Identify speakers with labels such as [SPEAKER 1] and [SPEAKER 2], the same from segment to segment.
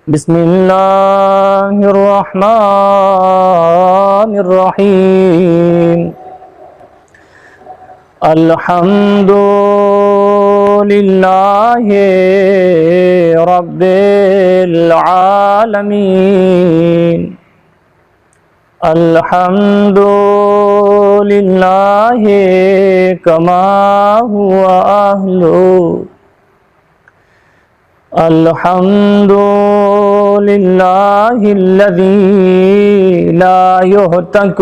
[SPEAKER 1] بسم اللہ الرحمن الرحیم الحمد للہ رب العالمین الحمد للہ کما هو اہلہ الحمد للہ الذی لا یہتک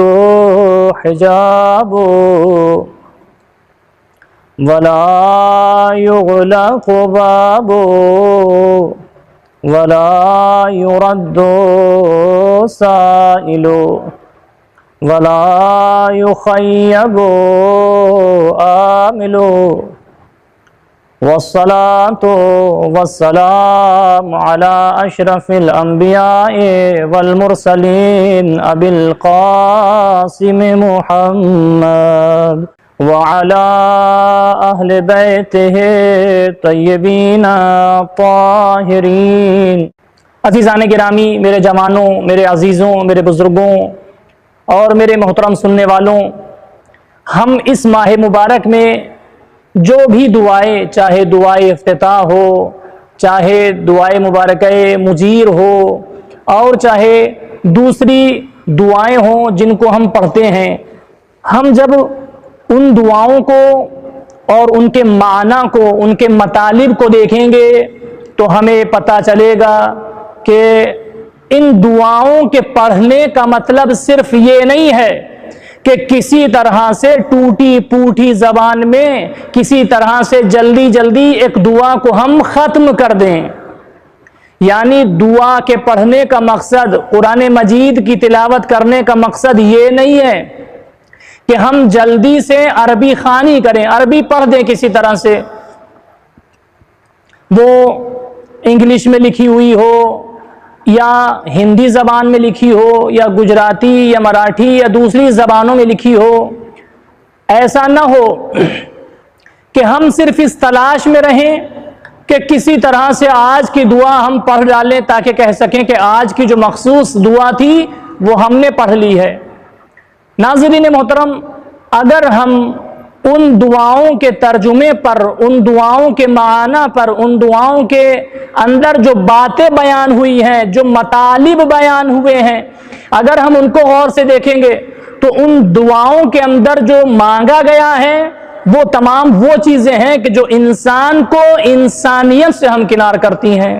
[SPEAKER 1] حجاب ولا یغلق باب ولا يرد سائل ولا يخيب آمل والصلاة والسلام على أشرف الأنبياء والمرسلين أبي القاسم محمد وعلى أهل بيته الطيبين الطاهرين۔ عزیزان گرامی، میرے جوانوں، میرے عزیزوں، میرے بزرگوں اور میرے محترم سننے والوں، ہم اس ماہ مبارک میں جو بھی دعائیں، چاہے دعائے افتتاح ہو، چاہے دعائے مبارکہ مجیر ہو، اور چاہے دوسری دعائیں ہوں جن کو ہم پڑھتے ہیں، ہم جب ان دعاؤں کو اور ان کے معنی کو، ان کے مطالب کو دیکھیں گے تو ہمیں پتہ چلے گا کہ ان دعاؤں کے پڑھنے کا مطلب صرف یہ نہیں ہے کہ کسی طرح سے ٹوٹی پوٹی زبان میں کسی طرح سے جلدی جلدی ایک دعا کو ہم ختم کر دیں۔ یعنی دعا کے پڑھنے کا مقصد، قرآن مجید کی تلاوت کرنے کا مقصد یہ نہیں ہے کہ ہم جلدی سے عربی خوانی کریں، عربی پڑھ دیں کسی طرح سے، وہ انگلش میں لکھی ہوئی ہو یا ہندی زبان میں لکھی ہو یا گجراتی یا مراٹھی یا دوسری زبانوں میں لکھی ہو۔ ایسا نہ ہو کہ ہم صرف اس تلاش میں رہیں کہ کسی طرح سے آج کی دعا ہم پڑھ ڈالیں تاکہ کہہ سکیں کہ آج کی جو مخصوص دعا تھی وہ ہم نے پڑھ لی ہے۔ ناظرین محترم، اگر ہم ان دعاؤں کے ترجمے پر، ان دعاؤں کے معنی پر، ان دعاؤں کے اندر جو باتیں بیان ہوئی ہیں، جو مطالب بیان ہوئے ہیں، اگر ہم ان کو غور سے دیکھیں گے تو ان دعاؤں کے اندر جو مانگا گیا ہے وہ تمام وہ چیزیں ہیں کہ جو انسان کو انسانیت سے ہمکنار کرتی ہیں،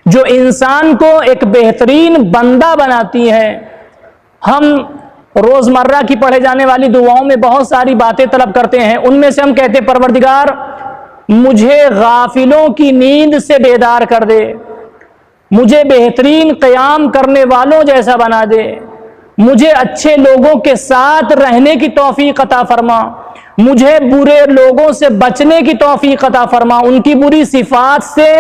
[SPEAKER 1] جو انسان کو ایک بہترین بندہ بناتی ہیں۔ ہم روزمرہ کی پڑھے جانے والی دعاؤں میں بہت ساری باتیں طلب کرتے ہیں، ان میں سے ہم کہتے ہیں پروردگار مجھے غافلوں کی نیند سے بیدار کر دے، مجھے بہترین قیام کرنے والوں جیسا بنا دے، مجھے اچھے لوگوں کے ساتھ رہنے کی توفیق عطا فرما، مجھے برے لوگوں سے بچنے کی توفیق عطا فرما، ان کی بری صفات سے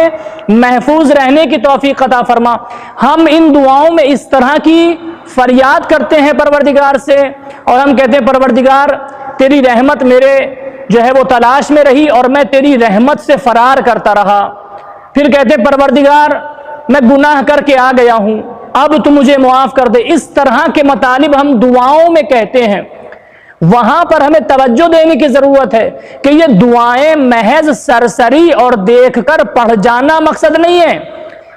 [SPEAKER 1] محفوظ رہنے کی توفیق عطا فرما۔ ہم ان دعاؤں میں اس طرح کی فریاد کرتے ہیں پروردگار سے، اور ہم کہتے ہیں پروردگار تیری رحمت میرے جو ہے وہ تلاش میں رہی اور میں تیری رحمت سے فرار کرتا رہا۔ پھر کہتے ہیں پروردگار میں گناہ کر کے آ گیا ہوں، اب تو مجھے معاف کر دے۔ اس طرح کے مطالب ہم دعاؤں میں کہتے ہیں۔ وہاں پر ہمیں توجہ دینے کی ضرورت ہے کہ یہ دعائیں محض سرسری اور دیکھ کر پڑھ جانا مقصد نہیں ہے۔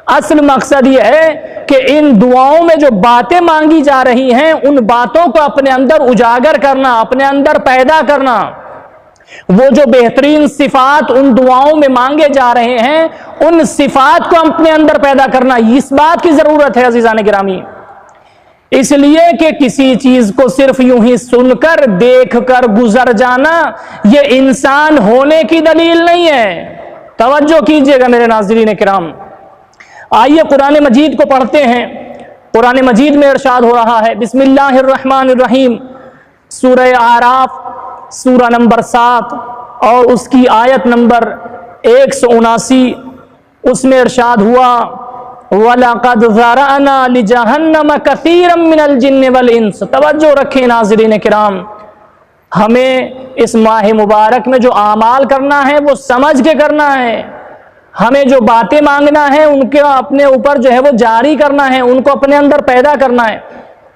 [SPEAKER 1] اصل مقصد یہ ہے کہ ان دعاؤں میں جو باتیں مانگی جا رہی ہیں ان باتوں کو اپنے اندر اجاگر کرنا، اپنے اندر پیدا کرنا۔ وہ جو بہترین صفات ان دعاؤں میں مانگے جا رہے ہیں ان صفات کو اپنے اندر پیدا کرنا، اس بات کی ضرورت ہے عزیزان گرامی۔ اس لیے کہ کسی چیز کو صرف یوں ہی سن کر دیکھ کر گزر جانا یہ انسان ہونے کی دلیل نہیں ہے۔ توجہ کیجئے گا میرے ناظرین کرام، آئیے قرآن مجید کو پڑھتے ہیں۔ قرآن مجید میں ارشاد ہو رہا ہے، بسم اللہ الرحمن الرحیم، سورہ اعراف سورہ نمبر 7 اور اس کی آیت نمبر 179، اس میں ارشاد ہوا وَلَقَدْ ذَرَأْنَا لِجَهَنَّمَ كَثِيرًا مِنَ الْجِنِّ وَالْإِنسِ۔ توجہ رکھیں ناظرین کرام، ہمیں اس ماہ مبارک میں جو اعمال کرنا ہے وہ سمجھ کے کرنا ہے۔ ہمیں جو باتیں مانگنا ہے ان کے اپنے اوپر جو ہے وہ جاری کرنا ہے، ان کو اپنے اندر پیدا کرنا ہے۔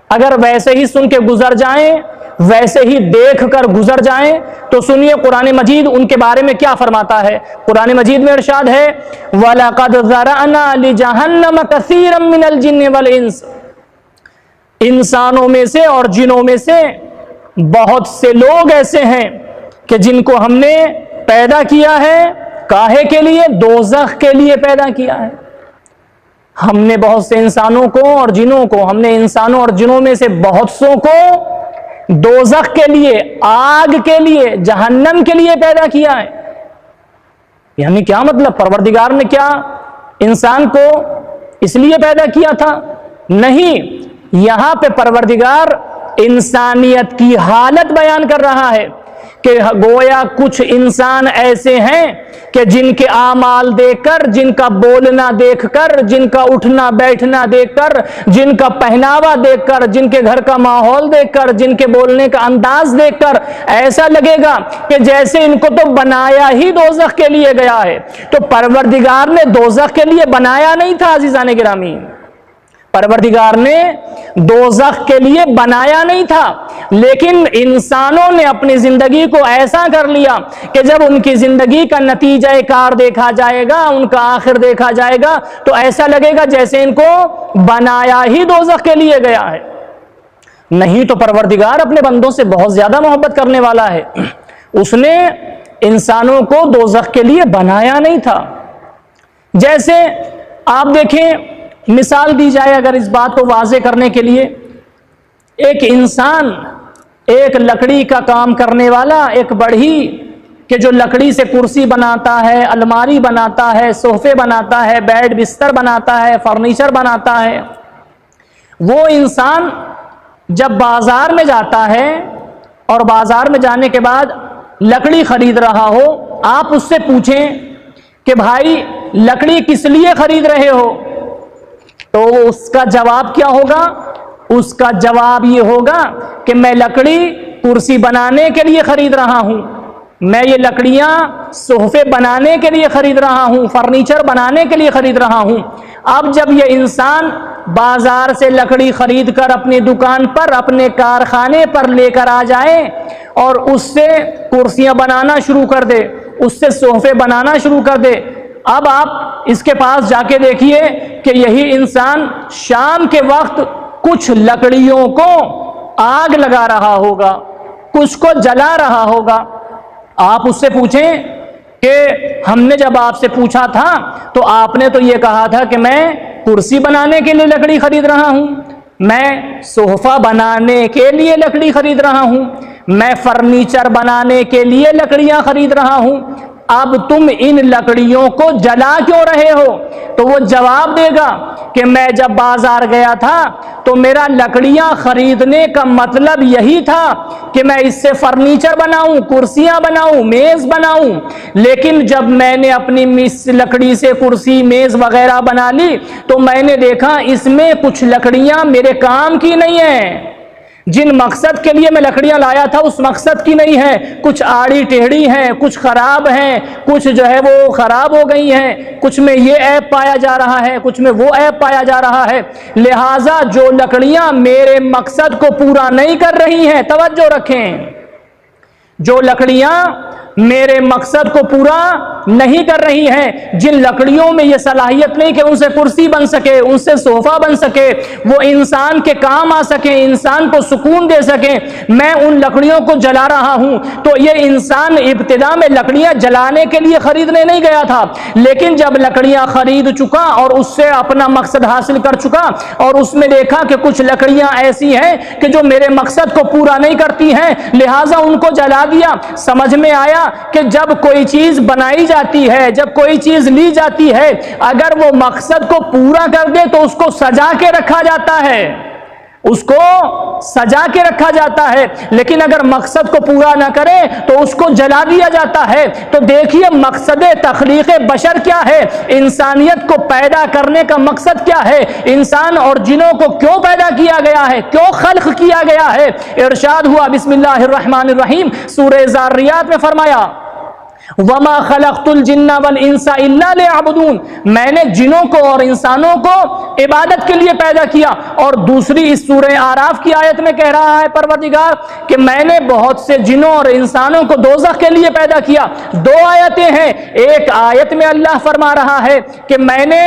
[SPEAKER 1] اگر ویسے ہی سن کے گزر جائیں، ویسے ہی دیکھ کر گزر جائیں، تو سنیے قرآن مجید ان کے بارے میں کیا فرماتا ہے۔ قرآن مجید میں ارشاد ہے وَلَقَدْ ذَرَأْنَا لِجَهَنَّمَ كَثِيرًا مِنَ الْجِنِّ وَالْإِنسِ، انسانوں میں سے اور جنوں میں سے بہت سے لوگ ایسے ہیں کہ جن کو ہم نے پیدا کیا ہے، کاہے کے لیے؟ دوزخ کے لیے پیدا کیا ہے۔ ہم نے بہت سے انسانوں کو اور جنوں کو، ہم نے انسانوں اور جنوں میں سے بہت سوں کو دوزخ کے لیے، آگ کے لیے، جہنم کے لیے پیدا کیا ہے۔ یعنی کیا مطلب؟ پروردگار نے کیا انسان کو اس لیے پیدا کیا تھا؟ نہیں، یہاں پہ پروردگار انسانیت کی حالت بیان کر رہا ہے کہ گویا کچھ انسان ایسے ہیں کہ جن کے اعمال دیکھ کر، جن کا بولنا دیکھ کر، جن کا اٹھنا بیٹھنا دیکھ کر، جن کا پہناوا دیکھ کر، جن کے گھر کا ماحول دیکھ کر، جن کے بولنے کا انداز دیکھ کر ایسا لگے گا کہ جیسے ان کو تو بنایا ہی دوزخ کے لیے گیا ہے۔ تو پروردگار نے دوزخ کے لیے بنایا نہیں تھا عزیزان گرامی، پروردگار نے دوزخ کے لیے بنایا نہیں تھا، لیکن انسانوں نے اپنی زندگی کو ایسا کر لیا کہ جب ان کی زندگی کا نتیجہ کار دیکھا جائے گا، ان کا آخر دیکھا جائے گا، تو ایسا لگے گا جیسے ان کو بنایا ہی دوزخ کے لیے گیا ہے۔ نہیں تو پروردگار اپنے بندوں سے بہت زیادہ محبت کرنے والا ہے، اس نے انسانوں کو دوزخ کے لیے بنایا نہیں تھا۔ جیسے آپ دیکھیں، مثال دی جائے اگر اس بات کو واضح کرنے کے لیے، ایک انسان، ایک لکڑی کا کام کرنے والا، ایک بڑھئی کہ جو لکڑی سے کرسی بناتا ہے، الماری بناتا ہے، صوفے بناتا ہے، بیڈ بستر بناتا ہے، فرنیچر بناتا ہے، وہ انسان جب بازار میں جاتا ہے اور بازار میں جانے کے بعد لکڑی خرید رہا ہو، آپ اس سے پوچھیں کہ بھائی لکڑی کس لیے خرید رہے ہو، تو اس کا جواب کیا ہوگا؟ اس کا جواب یہ ہوگا کہ میں لکڑی کرسی بنانے کے لیے خرید رہا ہوں، میں یہ لکڑیاں صوفے بنانے کے لیے خرید رہا ہوں، فرنیچر بنانے کے لیے خرید رہا ہوں۔ اب جب یہ انسان بازار سے لکڑی خرید کر اپنی دکان پر، اپنے کارخانے پر لے کر آ جائے اور اس سے کرسیاں بنانا شروع کر دے، اس سے صوفے بنانا شروع کر دے، اب آپ اس کے پاس جا کے دیکھیے کہ یہی انسان شام کے وقت کچھ لکڑیوں کو آگ لگا رہا ہوگا، کچھ کو جلا رہا ہوگا۔ آپ اس سے پوچھیں کہ ہم نے جب آپ سے پوچھا تھا تو آپ نے تو یہ کہا تھا کہ میں کرسی بنانے کے لیے لکڑی خرید رہا ہوں، میں صوفہ بنانے کے لیے لکڑی خرید رہا ہوں، میں فرنیچر بنانے کے لیے لکڑیاں خرید رہا ہوں، اب تم ان لکڑیوں کو جلا کیوں رہے ہو؟ تو وہ جواب دے گا کہ میں جب بازار گیا تھا تو میرا لکڑیاں خریدنے کا مطلب یہی تھا کہ میں اس سے فرنیچر بناؤں، کرسیاں بناؤں، میز بناؤں، لیکن جب میں نے اپنی لکڑی سے کرسی میز وغیرہ بنا لی تو میں نے دیکھا اس میں کچھ لکڑیاں میرے کام کی نہیں ہیں، جن مقصد کے لیے میں لکڑیاں لایا تھا اس مقصد کی نہیں ہے، کچھ آڑی ٹیڑھی ہیں، کچھ خراب ہیں، کچھ جو ہے وہ خراب ہو گئی ہیں، کچھ میں یہ عیب پایا جا رہا ہے، کچھ میں وہ عیب پایا جا رہا ہے، لہٰذا جو لکڑیاں میرے مقصد کو پورا نہیں کر رہی ہیں، توجہ رکھیں، جو لکڑیاں میرے مقصد کو پورا نہیں کر رہی ہیں، جن لکڑیوں میں یہ صلاحیت نہیں کہ ان سے کرسی بن سکے، ان سے صوفہ بن سکے، وہ انسان کے کام آ سکیں، انسان کو سکون دے سکیں، میں ان لکڑیوں کو جلا رہا ہوں۔ تو یہ انسان ابتدا میں لکڑیاں جلانے کے لیے خریدنے نہیں گیا تھا، لیکن جب لکڑیاں خرید چکا اور اس سے اپنا مقصد حاصل کر چکا اور اس میں دیکھا کہ کچھ لکڑیاں ایسی ہیں کہ جو میرے مقصد کو پورا نہیں کرتی ہیں، لہٰذا ان کو جلا دیا۔ سمجھ میں آیا کہ جب کوئی چیز بنائی جاتی ہے، جب کوئی چیز لی جاتی ہے، اگر وہ مقصد کو پورا کر دے تو اس کو سجا کے رکھا جاتا ہے، اس کو سجا کے رکھا جاتا ہے، لیکن اگر مقصد کو پورا نہ کرے تو اس کو جلا دیا جاتا ہے۔ تو دیکھیے مقصد تخلیق بشر کیا ہے، انسانیت کو پیدا کرنے کا مقصد کیا ہے، انسان اور جنوں کو کیوں پیدا کیا گیا ہے، کیوں خلق کیا گیا ہے۔ ارشاد ہوا بسم اللہ الرحمن الرحیم، سورہ ذاریات میں فرمایا وما خلقت الجن والانس الا ليعبدون، میں نے جنوں کو اور انسانوں کو عبادت کے لیے پیدا کیا۔ اور دوسری اس سورہ اعراف کی آیت میں کہہ رہا ہے پروردگار کہ میں نے بہت سے جنوں اور انسانوں کو دوزخ کے لیے پیدا کیا۔ دو آیتیں ہیں، ایک آیت میں اللہ فرما رہا ہے کہ میں نے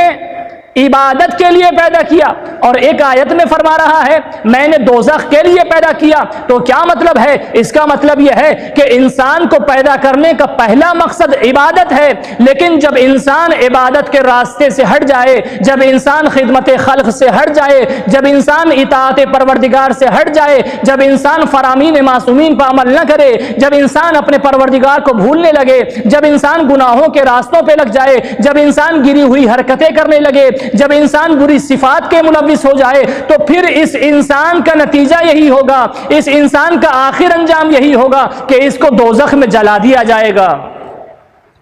[SPEAKER 1] عبادت کے لیے پیدا کیا، اور ایک آیت میں فرما رہا ہے میں نے دوزخ کے لیے پیدا کیا۔ تو کیا مطلب ہے؟ اس کا مطلب یہ ہے کہ انسان کو پیدا کرنے کا پہلا مقصد عبادت ہے، لیکن جب انسان عبادت کے راستے سے ہٹ جائے، جب انسان خدمت خلق سے ہٹ جائے، جب انسان اطاعت پروردگار سے ہٹ جائے، جب انسان فرامین معصومین پر عمل نہ کرے، جب انسان اپنے پروردگار کو بھولنے لگے، جب انسان گناہوں کے راستوں پہ لگ جائے، جب انسان گری ہوئی حرکتیں کرنے لگے، جب انسان بری صفات کے ملوث ہو جائے، تو پھر اس انسان کا نتیجہ یہی ہوگا، اس انسان کا آخر انجام یہی ہوگا کہ اس کو دوزخ میں جلا دیا جائے گا۔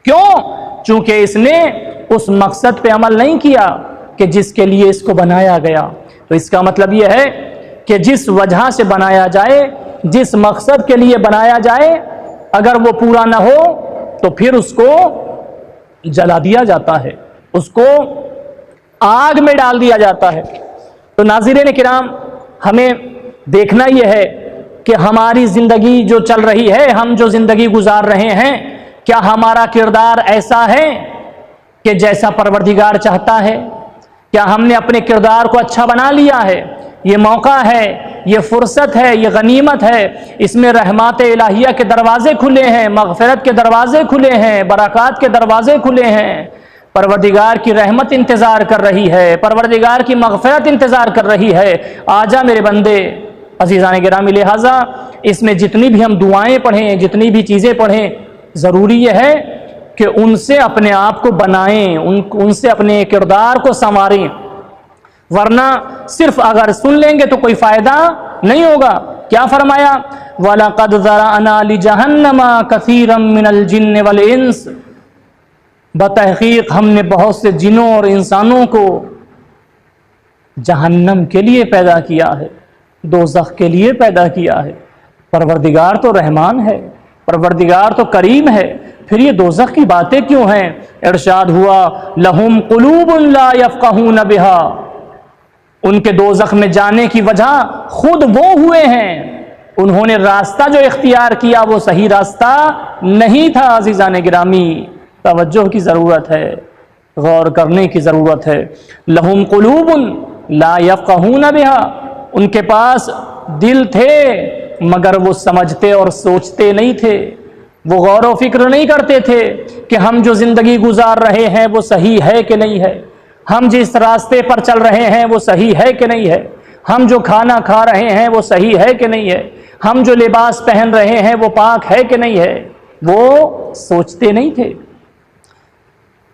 [SPEAKER 1] کیوں؟ چونکہ اس نے اس مقصد پہ عمل نہیں کیا کہ جس کے لیے اس کو بنایا گیا۔ تو اس کا مطلب یہ ہے کہ جس وجہ سے بنایا جائے، جس مقصد کے لیے بنایا جائے، اگر وہ پورا نہ ہو تو پھر اس کو جلا دیا جاتا ہے، اس کو آگ میں ڈال دیا جاتا ہے۔ تو ناظرین کرام، ہمیں دیکھنا یہ ہے کہ ہماری زندگی جو چل رہی ہے، ہم جو زندگی گزار رہے ہیں، کیا ہمارا کردار ایسا ہے کہ جیسا پروردگار چاہتا ہے؟ کیا ہم نے اپنے کردار کو اچھا بنا لیا ہے؟ یہ موقع ہے، یہ فرصت ہے، یہ غنیمت ہے، اس میں رحمات الہیہ کے دروازے کھلے ہیں، مغفرت کے دروازے کھلے ہیں، برکات کے دروازے کھلے ہیں۔ پروردگار کی رحمت انتظار کر رہی ہے، پروردگار کی مغفرت انتظار کر رہی ہے۔ آجا میرے بندے، عزیزان گرامی، لہٰذا اس میں جتنی بھی ہم دعائیں پڑھیں، جتنی بھی چیزیں پڑھیں، ضروری یہ ہے کہ ان سے اپنے آپ کو بنائیں، ان سے اپنے کردار کو سنواریں، ورنہ صرف اگر سن لیں گے تو کوئی فائدہ نہیں ہوگا۔ کیا فرمایا؟ وَلَقَدْ ذَرَأْنَا لِجَهَنَّمَ كَثِيرًا مِنَ الْجِنِّ وَالْإِنسِ، بتحقیق ہم نے بہت سے جنوں اور انسانوں کو جہنم کے لیے پیدا کیا ہے، دوزخ کے لیے پیدا کیا ہے۔ پروردگار تو رحمان ہے، پروردگار تو کریم ہے، پھر یہ دوزخ کی باتیں کیوں ہیں؟ ارشاد ہوا لہم قلوب لا یفقہون بہا، ان کے دوزخ میں جانے کی وجہ خود وہ ہوئے ہیں، انہوں نے راستہ جو اختیار کیا وہ صحیح راستہ نہیں تھا۔ عزیزان گرامی، توجہ کی ضرورت ہے، غور کرنے کی ضرورت ہے۔ لہم قلوب لا یفقہون بہا، ان کے پاس دل تھے مگر وہ سمجھتے اور سوچتے نہیں تھے، وہ غور و فکر نہیں کرتے تھے کہ ہم جو زندگی گزار رہے ہیں وہ صحیح ہے کہ نہیں ہے، ہم جس راستے پر چل رہے ہیں وہ صحیح ہے کہ نہیں ہے، ہم جو کھانا کھا رہے ہیں وہ صحیح ہے کہ نہیں ہے، ہم جو لباس پہن رہے ہیں وہ پاک ہے کہ نہیں ہے، وہ سوچتے نہیں تھے۔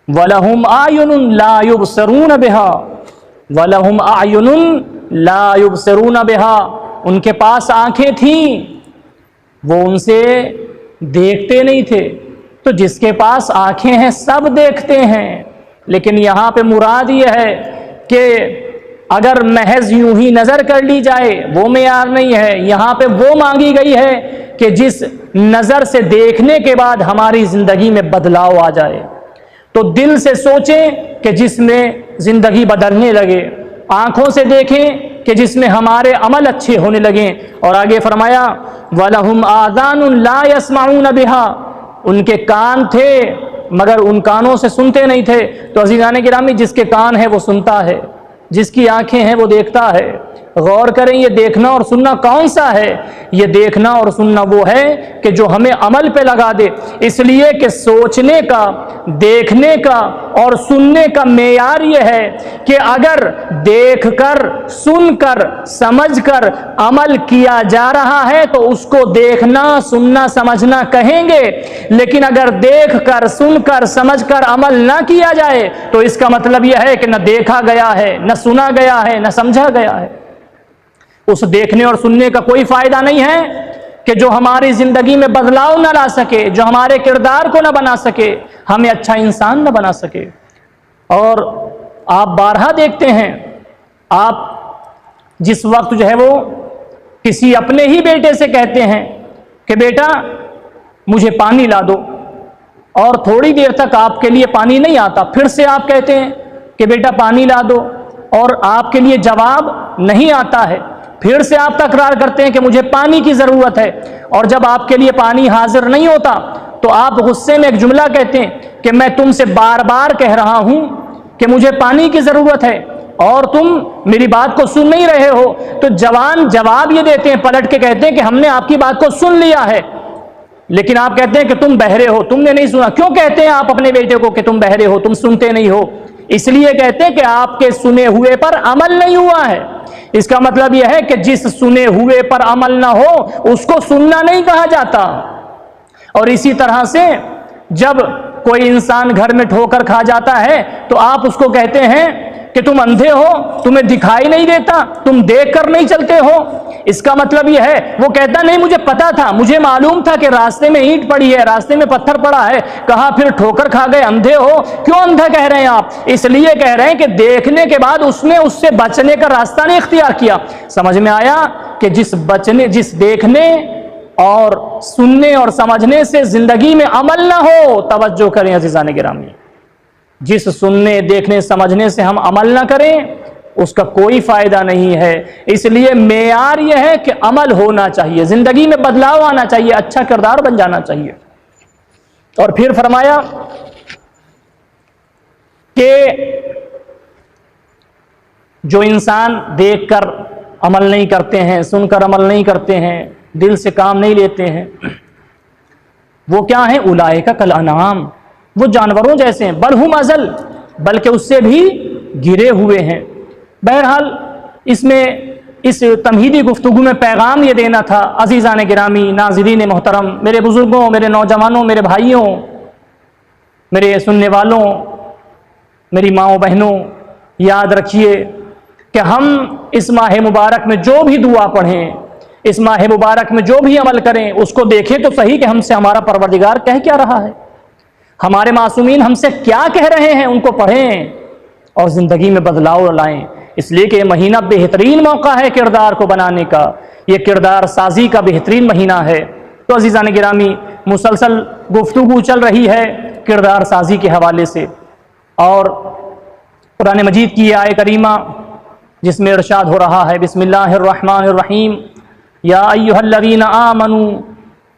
[SPEAKER 1] وَلَهُمْ أَعْيُنٌ لَا يُبْصِرُونَ بِهَا، وَلَهُمْ أَعْيُنٌ لَا يُبْصِرُونَ بِهَا، ان کے پاس آنکھیں تھیں، وہ ان سے دیکھتے نہیں تھے۔ تو جس کے پاس آنکھیں ہیں سب دیکھتے ہیں، لیکن یہاں پہ مراد یہ ہے کہ اگر محض یوں ہی نظر کر لی جائے وہ معیار نہیں ہے، یہاں پہ وہ مانگی گئی ہے کہ جس نظر سے دیکھنے کے بعد ہماری زندگی میں بدلاؤ آ جائے۔ تو دل سے سوچیں کہ جس میں زندگی بدلنے لگے، آنکھوں سے دیکھیں کہ جس میں ہمارے عمل اچھے ہونے لگیں۔ اور آگے فرمایا وَلَهُمْ آذَانٌ لَا يَسْمَعُونَ بِهَا، ان کے کان تھے مگر ان کانوں سے سنتے نہیں تھے۔ تو عزیزان گرامی، جس کے کان ہے وہ سنتا ہے، جس کی آنکھیں ہیں وہ دیکھتا ہے۔ غور کریں، یہ دیکھنا اور سننا کون سا ہے؟ یہ دیکھنا اور سننا وہ ہے کہ جو ہمیں عمل پہ لگا دے، اس لیے کہ سوچنے کا، دیکھنے کا اور سننے کا معیار یہ ہے کہ اگر دیکھ کر، سن کر، سمجھ کر عمل کیا جا رہا ہے تو اس کو دیکھنا، سننا، سمجھنا کہیں گے، لیکن اگر دیکھ کر، سن کر، سمجھ کر عمل نہ کیا جائے تو اس کا مطلب یہ ہے کہ نہ دیکھا گیا ہے، نہ سنا گیا ہے، نہ سمجھا گیا ہے۔ اس دیکھنے اور سننے کا کوئی فائدہ نہیں ہے کہ جو ہماری زندگی میں بدلاؤ نہ لا سکے، جو ہمارے کردار کو نہ بنا سکے، ہمیں اچھا انسان نہ بنا سکے۔ اور آپ بارہا دیکھتے ہیں، آپ جس وقت جو ہے وہ کسی اپنے ہی بیٹے سے کہتے ہیں کہ بیٹا مجھے پانی لا دو، اور تھوڑی دیر تک آپ کے لیے پانی نہیں آتا، پھر سے آپ کہتے ہیں کہ بیٹا پانی لا دو، اور آپ کے لیے جواب نہیں آتا ہے، پھر سے آپ تکرار کرتے ہیں کہ مجھے پانی کی ضرورت ہے، اور جب آپ کے لیے پانی حاضر نہیں ہوتا تو آپ غصے میں ایک جملہ کہتے ہیں کہ میں تم سے بار بار کہہ رہا ہوں کہ مجھے پانی کی ضرورت ہے اور تم میری بات کو سن نہیں رہے ہو۔ تو جوان جواب یہ دیتے ہیں، پلٹ کے کہتے ہیں کہ ہم نے آپ کی بات کو سن لیا ہے، لیکن آپ کہتے ہیں کہ تم بہرے ہو، تم نے نہیں سنا۔ کیوں کہتے ہیں آپ اپنے بیٹے کو کہ تم بہرے ہو، تم سنتے نہیں ہو؟ اس لیے کہتے ہیں کہ آپ کے سنے ہوئے پر عمل نہیں ہوا ہے۔ اس کا مطلب یہ ہے کہ جس سنے ہوئے پر عمل نہ ہو اس کو سننا نہیں کہا جاتا۔ اور اسی طرح سے جب کوئی انسان گھر میں ٹھوکر کھا جاتا ہے تو آپ اس کو کہتے ہیں کہ تم اندھے ہو، تمہیں دکھائی نہیں دیتا، تم دیکھ کر نہیں چلتے ہو۔ اس کا مطلب یہ ہے، وہ کہتا نہیں مجھے پتا تھا، مجھے معلوم تھا کہ راستے میں اینٹ پڑی ہے، راستے میں پتھر پڑا ہے۔ کہا پھر ٹھوکر کھا گئے، اندھے ہو؟ کیوں اندھا کہہ رہے ہیں آپ؟ اس لیے کہہ رہے ہیں کہ دیکھنے کے بعد اس نے اس سے بچنے کا راستہ نہیں اختیار کیا۔ سمجھ میں آیا کہ جس دیکھنے اور سننے اور سمجھنے سے زندگی میں عمل نہ ہو، توجہ کریں عزیزان گرامی، جس سننے دیکھنے سمجھنے سے ہم عمل نہ کریں اس کا کوئی فائدہ نہیں ہے۔ اس لیے معیار یہ ہے کہ عمل ہونا چاہیے، زندگی میں بدلاؤ آنا چاہیے، اچھا کردار بن جانا چاہیے۔ اور پھر فرمایا کہ جو انسان دیکھ کر عمل نہیں کرتے ہیں، سن کر عمل نہیں کرتے ہیں، دل سے کام نہیں لیتے ہیں، وہ کیا ہیں؟ اولئک کالانعام، وہ جانوروں جیسے ہیں، بل ہم اضل، بلکہ اس سے بھی گرے ہوئے ہیں۔ بہرحال اس میں اس تمہیدی گفتگو میں پیغام یہ دینا تھا عزیزان گرامی، ناظرین محترم، میرے بزرگوں، میرے نوجوانوں، میرے بھائیوں، میرے سننے والوں، میری ماؤں بہنوں، یاد رکھیے کہ ہم اس ماہ مبارک میں جو بھی دعا پڑھیں، اس ماہ مبارک میں جو بھی عمل کریں، اس کو دیکھیں تو صحیح کہ ہم سے ہمارا پروردگار کہہ کیا رہا ہے، ہمارے معصومین ہم سے کیا کہہ رہے ہیں، ان کو پڑھیں اور زندگی میں بدلاؤ لائیں۔ اس لیے کہ یہ مہینہ بہترین موقع ہے کردار کو بنانے کا، یہ کردار سازی کا بہترین مہینہ ہے۔ تو عزیزان گرامی، مسلسل گفتگو چل رہی ہے کردار سازی کے حوالے سے، اور قرآن مجید کی یہ آیت کریمہ جس میں ارشاد ہو رہا ہے، بسم اللہ الرحمن الرحیم، یا ایھا الذین آمنوا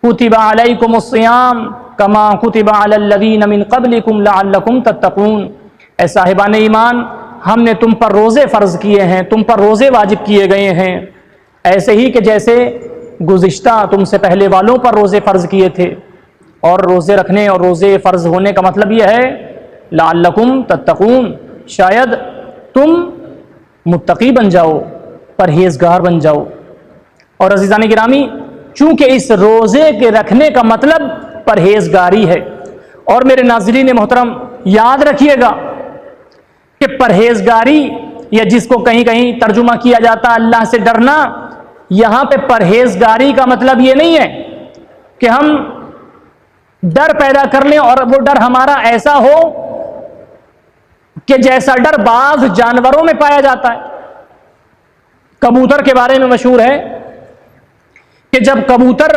[SPEAKER 1] کتب علیکم الصیام کما کتب علی الذین من قبلکم لعلکم تتقون۔ اے صاحبان ایمان، ہم نے تم پر روزے فرض کیے ہیں، تم پر روزے واجب کیے گئے ہیں، ایسے ہی کہ جیسے گزشتہ تم سے پہلے والوں پر روزے فرض کیے تھے۔ اور روزے رکھنے اور روزے فرض ہونے کا مطلب یہ ہے لعلکم تتقون، شاید تم متقی بن جاؤ، پرہیزگار بن جاؤ۔ اور عزیزان گرامی، چونکہ اس روزے کے رکھنے کا مطلب پرہیزگاری ہے، اور میرے ناظرین محترم یاد رکھیے گا کہ پرہیزگاری، یا جس کو کہیں کہیں ترجمہ کیا جاتا ہے اللہ سے ڈرنا، یہاں پہ پرہیزگاری کا مطلب یہ نہیں ہے کہ ہم ڈر پیدا کر لیں اور وہ ڈر ہمارا ایسا ہو کہ جیسا ڈر بعض جانوروں میں پایا جاتا ہے۔ کبوتر کے بارے میں مشہور ہے کہ جب کبوتر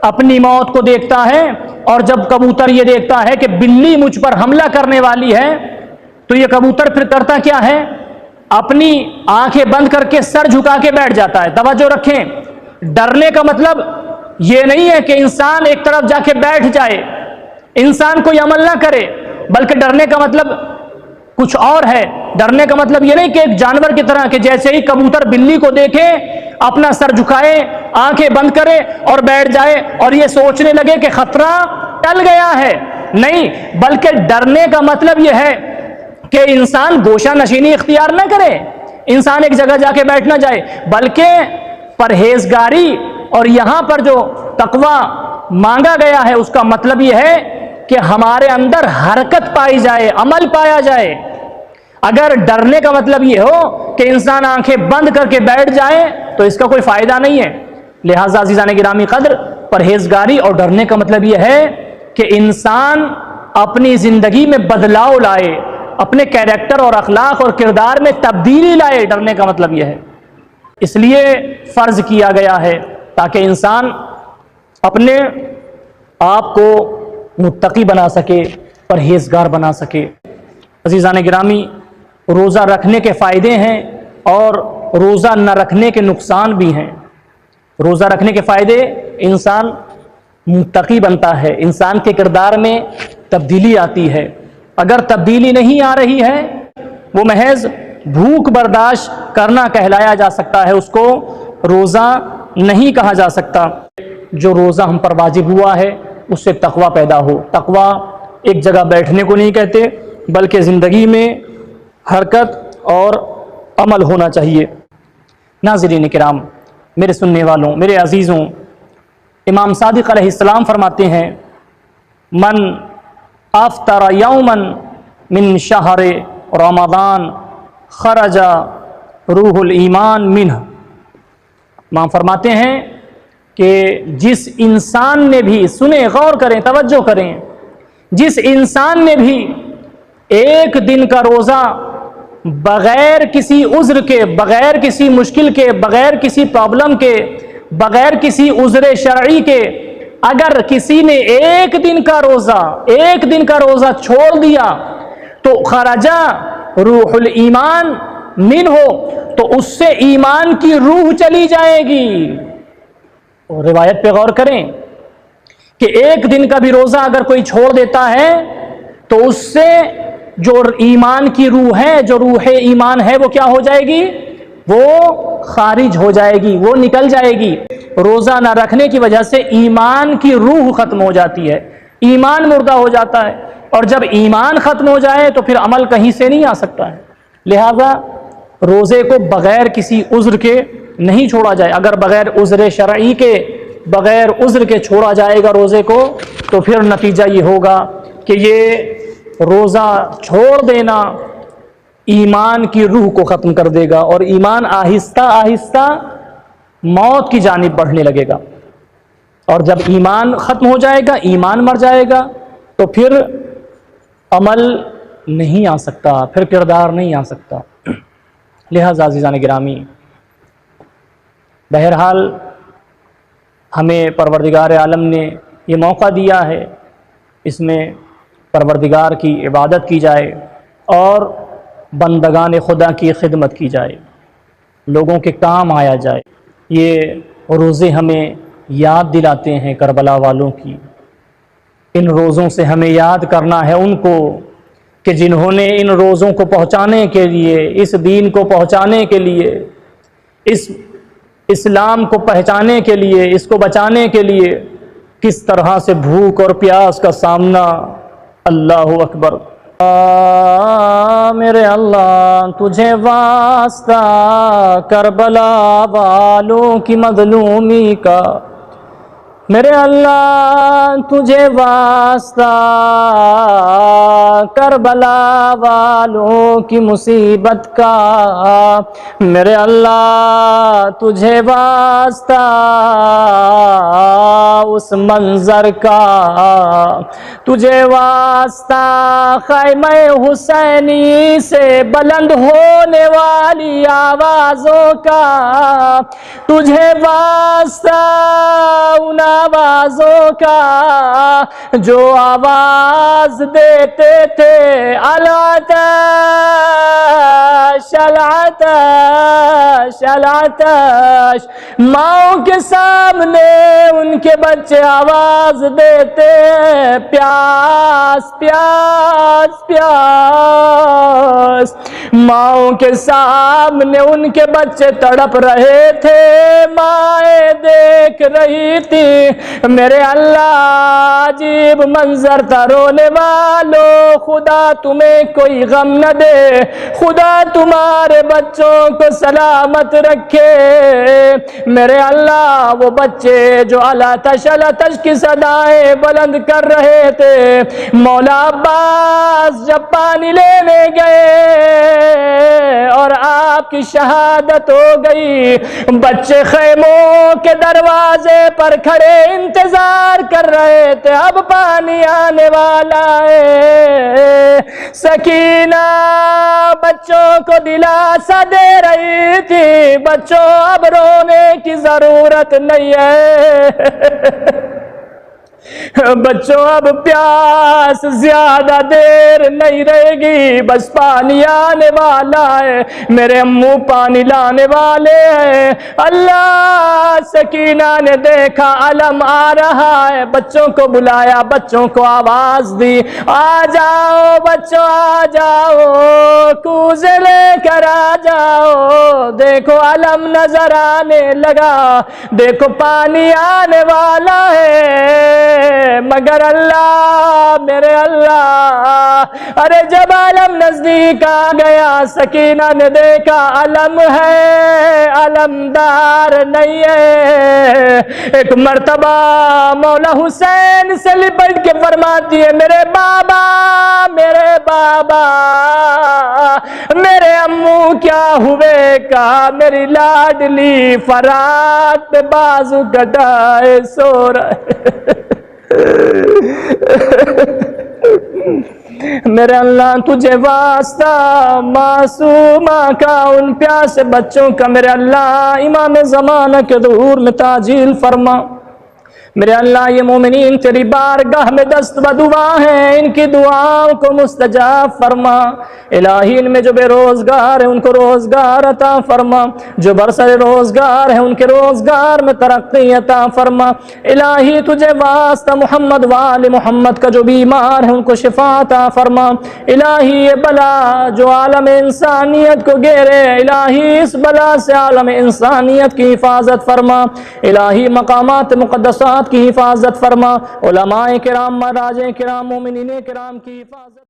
[SPEAKER 1] اپنی موت کو دیکھتا ہے اور جب کبوتر یہ دیکھتا ہے کہ بلی مجھ پر حملہ کرنے والی ہے تو یہ کبوتر پھر کرتا کیا ہے؟ اپنی آنکھیں بند کر کے سر جھکا کے بیٹھ جاتا ہے۔ توجہ رکھیں، ڈرنے کا مطلب یہ نہیں ہے کہ انسان ایک طرف جا کے بیٹھ جائے، انسان کوئی عمل نہ کرے، بلکہ ڈرنے کا مطلب کچھ اور ہے۔ ڈرنے کا مطلب یہ نہیں کہ ایک جانور کی طرح کہ جیسے ہی کبوتر بلی کو دیکھے اپنا سر جھکائے، آنکھیں بند کرے اور بیٹھ جائے اور یہ سوچنے لگے کہ خطرہ ٹل گیا ہے۔ نہیں، بلکہ ڈرنے کا مطلب یہ ہے کہ انسان گوشہ نشینی اختیار نہ کرے، انسان ایک جگہ جا کے بیٹھ نہ جائے، بلکہ پرہیزگاری، اور یہاں پر جو تقویٰ مانگا گیا ہے اس کا مطلب یہ ہے کہ ہمارے اندر حرکت پائی جائے، عمل پایا جائے۔ اگر ڈرنے کا مطلب یہ ہو کہ انسان آنکھیں بند کر کے بیٹھ جائے تو اس کا کوئی فائدہ نہیں ہے۔ لہٰذا عزیزان گرامی قدر، پرہیزگاری اور ڈرنے کا مطلب یہ ہے کہ انسان اپنی زندگی میں بدلاؤ لائے، اپنے کیریکٹر اور اخلاق اور کردار میں تبدیلی لائے۔ ڈرنے کا مطلب یہ ہے، اس لیے فرض کیا گیا ہے تاکہ انسان اپنے آپ کو متقی بنا سکے، پرہیزگار بنا سکے۔ عزیزان گرامی، روزہ رکھنے کے فائدے ہیں اور روزہ نہ رکھنے کے نقصان بھی ہیں۔ روزہ رکھنے کے فائدے، انسان متقی بنتا ہے، انسان کے کردار میں تبدیلی آتی ہے۔ اگر تبدیلی نہیں آ رہی ہے، وہ محض بھوک برداشت کرنا کہلایا جا سکتا ہے، اس کو روزہ نہیں کہا جا سکتا۔ جو روزہ ہم پر واجب ہوا ہے اس سے تقوی پیدا ہو۔ تقوی ایک جگہ بیٹھنے کو نہیں کہتے، بلکہ زندگی میں حرکت اور عمل ہونا چاہیے۔ ناظرین کرام، میرے سننے والوں، میرے عزیزوں، امام صادق علیہ السلام فرماتے ہیں، من افطر یوما من شہر رمضان خرج روح الایمان منہ۔ امام فرماتے ہیں کہ جس انسان نے بھی، سنیں، غور کریں، توجہ کریں، جس انسان نے بھی ایک دن کا روزہ بغیر کسی عذر کے، بغیر کسی مشکل کے، بغیر کسی پرابلم کے، بغیر کسی عذر شرعی کے، اگر کسی نے ایک دن کا روزہ چھوڑ دیا تو خرجا روح الایمان من ہو، تو اس سے ایمان کی روح چلی جائے گی۔ اور روایت پہ غور کریں کہ ایک دن کا بھی روزہ اگر کوئی چھوڑ دیتا ہے تو اس سے جو ایمان کی روح ہے، جو روح ایمان ہے، وہ کیا ہو جائے گی؟ وہ خارج ہو جائے گی، وہ نکل جائے گی۔ روزہ نہ رکھنے کی وجہ سے ایمان کی روح ختم ہو جاتی ہے، ایمان مردہ ہو جاتا ہے، اور جب ایمان ختم ہو جائے تو پھر عمل کہیں سے نہیں آ سکتا ہے۔ لہذا روزے کو بغیر کسی عذر کے نہیں چھوڑا جائے۔ اگر بغیر عذر شرعی کے، بغیر عذر کے چھوڑا جائے گا روزے کو، تو پھر نتیجہ یہ ہوگا کہ یہ روزہ چھوڑ دینا ایمان کی روح کو ختم کر دے گا، اور ایمان آہستہ آہستہ موت کی جانب بڑھنے لگے گا۔ اور جب ایمان ختم ہو جائے گا، ایمان مر جائے گا، تو پھر عمل نہیں آ سکتا، پھر کردار نہیں آ سکتا۔ لہذا عزیزان گرامی، بہرحال ہمیں پروردگار عالم نے یہ موقع دیا ہے، اس میں پروردگار کی عبادت کی جائے اور بندگان خدا کی خدمت کی جائے، لوگوں کے کام آیا جائے۔ یہ روزے ہمیں یاد دلاتے ہیں کربلا والوں کی۔ ان روزوں سے ہمیں یاد کرنا ہے ان کو کہ جنہوں نے ان روزوں کو پہنچانے کے لیے، اس دین کو پہنچانے کے لیے، اس اسلام کو پہچانے کے لیے، اس کو بچانے کے لیے کس طرح سے بھوک اور پیاس کا سامنا۔ اللہ اکبر۔ میرے اللہ تجھے واسطہ کربلا والوں کی مظلومی کا، میرے اللہ تجھے واسطہ کربلا والوں کی مصیبت کا، میرے اللہ تجھے واسطہ اس منظر کا، تجھے واسطہ خیمہ حسینی سے بلند ہونے والی آوازوں کا، تجھے واسطہ ان آوازوں کا جو آواز دیتے تھے العطش العطش العطش، ماؤں کے سامنے ان کے بچے آواز دیتے پیاس پیاس پیاس، ماؤں کے سامنے ان کے بچے تڑپ رہے تھے، مائیں دیکھ رہی تھی۔ میرے اللہ عجیب منظر تھا، رونے والوں خدا تمہیں کوئی غم نہ دے، خدا تمہارے بچوں کو سلامت رکھے۔ میرے اللہ وہ بچے جو العطش العطش کی صدائیں بلند کر رہے تھے، مولا عباس جب پانی لینے گئے اور آپ کی شہادت ہو گئی، بچے خیموں کے دروازے پر کھڑے انتظار کر رہے تھے، اب پانی آنے والا ہے۔ سکینہ بچوں کو دلاسا دے رہی تھی، بچوں اب رونے کی ضرورت نہیں ہے، بچوں اب پیاس زیادہ دیر نہیں رہے گی، بس پانی آنے والا ہے، میرے امو پانی لانے والے ہیں۔ اللہ سکینہ نے دیکھا علم آ رہا ہے، بچوں کو بلایا، بچوں کو آواز دی، آ جاؤ بچوں آ جاؤ، کوزے لے کر آ جاؤ، دیکھو علم نظر آنے لگا، دیکھو پانی آنے والا ہے، مگر اللہ میرے اللہ، ارے جب علم نزدیک آ گیا سکینہ نے دیکھا علم ہے، علمدار نہیں ہے۔ ایک مرتبہ مولا حسین سے لپٹ کے فرماتی ہے، میرے بابا میرے بابا، میرے امو کیا ہوئے؟ کہا میری لاڈلی فرات پہ بازو کٹائے سو رہے۔ میرے اللہ تجھے واسطہ معصومہ کا، ان پیاسے بچوں کا میرے اللہ امام زمانہ کے ظہور میں تعجیل فرما۔ میرے اللہ یہ مومنین تیری بارگاہ میں دست بدعا ہیں، ان کی دعاؤں کو مستجاب فرما۔ الہی ان میں جو بے روزگار ہیں ان کو روزگار عطا فرما، جو برسر روزگار ہیں ان کے روزگار میں ترقی عطا فرما۔ الہی تجھے واسطہ محمد وآل محمد کا جو بیمار ہیں ان کو شفا عطا فرما۔ الہی یہ بلا جو عالم انسانیت کو گھیرے، الہی اس بلا سے عالم انسانیت کی حفاظت فرما۔ الہی مقامات مقدسات کی حفاظت فرما، علماء کرام، مراجع کرام، مومنین کرام کی حفاظت